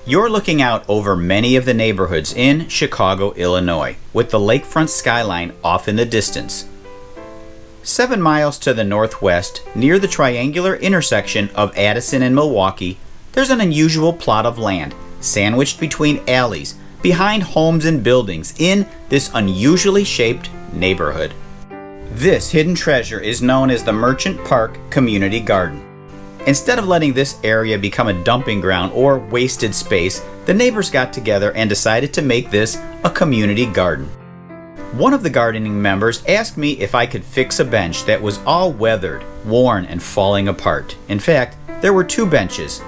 You're looking out over many of the neighborhoods in Chicago, Illinois, with the lakefront skyline off in the distance. 7 miles to the northwest, near the triangular intersection of Addison and Milwaukee, there's an unusual plot of land, sandwiched between alleys, behind homes and buildings in this unusually shaped neighborhood. This hidden treasure is known as the Merchant Park Community Garden. Instead of letting this area become a dumping ground or wasted space, the neighbors got together and decided to make this a community garden. One of the gardening members asked me if I could fix a bench that was all weathered, worn, and falling apart. In fact, there were 2 benches.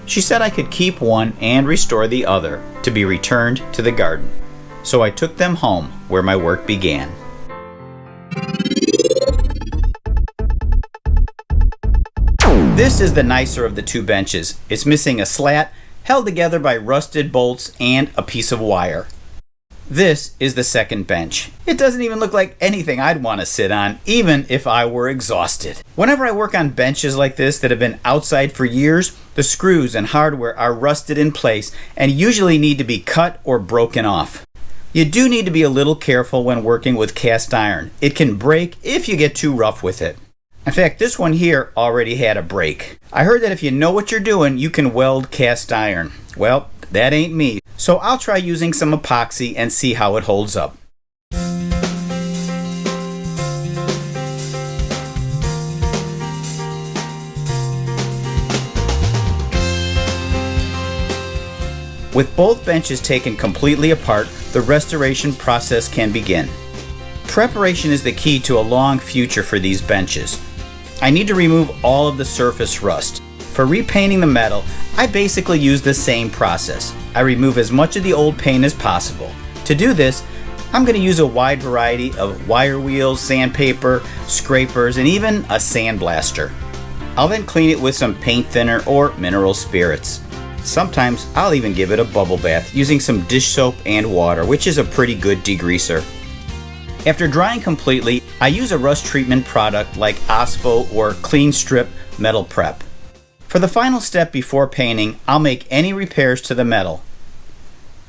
She said I could keep one and restore the other to be returned to the garden. So I took them home, where my work began. This is the nicer of the 2 benches. It's missing a slat, held together by rusted bolts and a piece of wire. This is the second bench. It doesn't even look like anything I'd want to sit on, even if I were exhausted. Whenever I work on benches like this that have been outside for years, the screws and hardware are rusted in place and usually need to be cut or broken off. You do need to be a little careful when working with cast iron. It can break if you get too rough with it. In fact, this one here already had a break. I heard that if you know what you're doing, you can weld cast iron. Well, that ain't me. So I'll try using some epoxy and see how it holds up. With both benches taken completely apart, the restoration process can begin. Preparation is the key to a long future for these benches. I need to remove all of the surface rust. For repainting the metal, I basically use the same process. I remove as much of the old paint as possible. To do this, I'm going to use a wide variety of wire wheels, sandpaper, scrapers, and even a sandblaster. I'll then clean it with some paint thinner or mineral spirits. Sometimes I'll even give it a bubble bath using some dish soap and water, which is a pretty good degreaser. After drying completely, I use a rust treatment product like OSPO or Clean Strip Metal Prep. For the final step before painting, I'll make any repairs to the metal.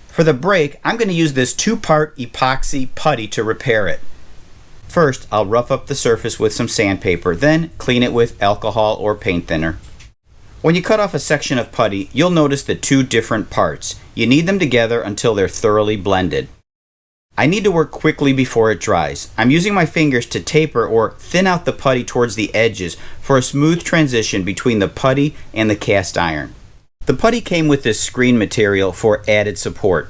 For the break, I'm going to use this 2-part epoxy putty to repair it. First, I'll rough up the surface with some sandpaper, then clean it with alcohol or paint thinner. When you cut off a section of putty, you'll notice the 2 different parts. You knead them together until they're thoroughly blended. I need to work quickly before it dries. I'm using my fingers to taper or thin out the putty towards the edges for a smooth transition between the putty and the cast iron. The putty came with this screen material for added support.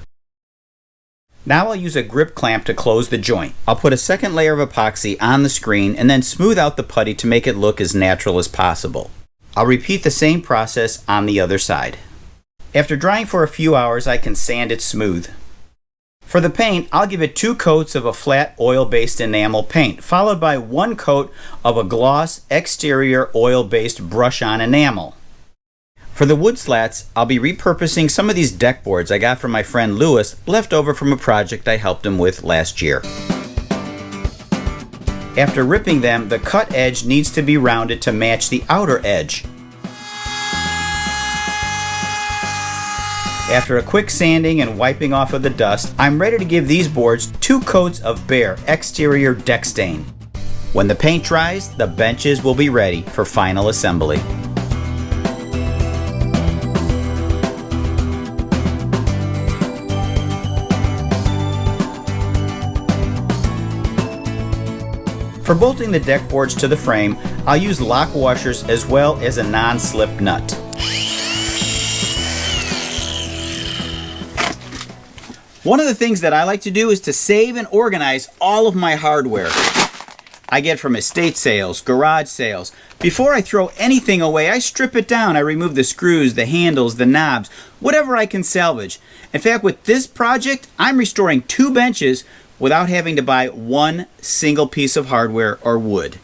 Now I'll use a grip clamp to close the joint. I'll put a second layer of epoxy on the screen and then smooth out the putty to make it look as natural as possible. I'll repeat the same process on the other side. After drying for a few hours, I can sand it smooth. For the paint, I'll give it 2 coats of a flat oil-based enamel paint, followed by 1 coat of a gloss exterior oil-based brush-on enamel. For the wood slats, I'll be repurposing some of these deck boards I got from my friend Lewis, left over from a project I helped him with last year. After ripping them, the cut edge needs to be rounded to match the outer edge. After a quick sanding and wiping off of the dust, I'm ready to give these boards 2 coats of Behr exterior deck stain. When the paint dries, the benches will be ready for final assembly. For bolting the deck boards to the frame, I'll use lock washers as well as a non-slip nut. One of the things that I like to do is to save and organize all of my hardware I get from estate sales, garage sales. Before I throw anything away, I strip it down. I remove the screws, the handles, the knobs, whatever I can salvage. In fact, with this project, I'm restoring 2 benches without having to buy 1 single piece of hardware or wood.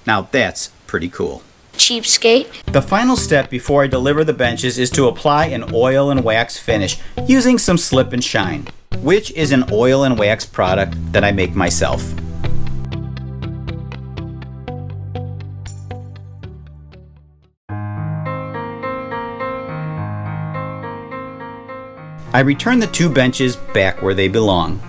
Now that's pretty cool. Cheapskate. The final step before I deliver the benches is to apply an oil and wax finish using some Slip and Shine, which is an oil and wax product that I make myself. I returned the 2 benches back where they belong.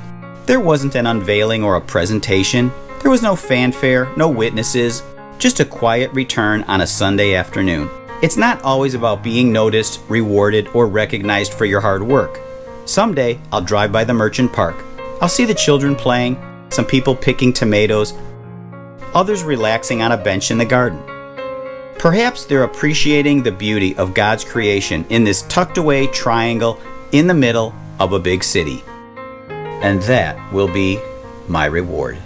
There wasn't an unveiling or a presentation. There was no fanfare, no witnesses, just a quiet return on a Sunday afternoon. It's not always about being noticed, rewarded, or recognized for your hard work. Someday, I'll drive by the Merchant Park. I'll see the children playing, some people picking tomatoes, others relaxing on a bench in the garden. Perhaps they're appreciating the beauty of God's creation in this tucked away triangle in the middle of a big city. And that will be my reward.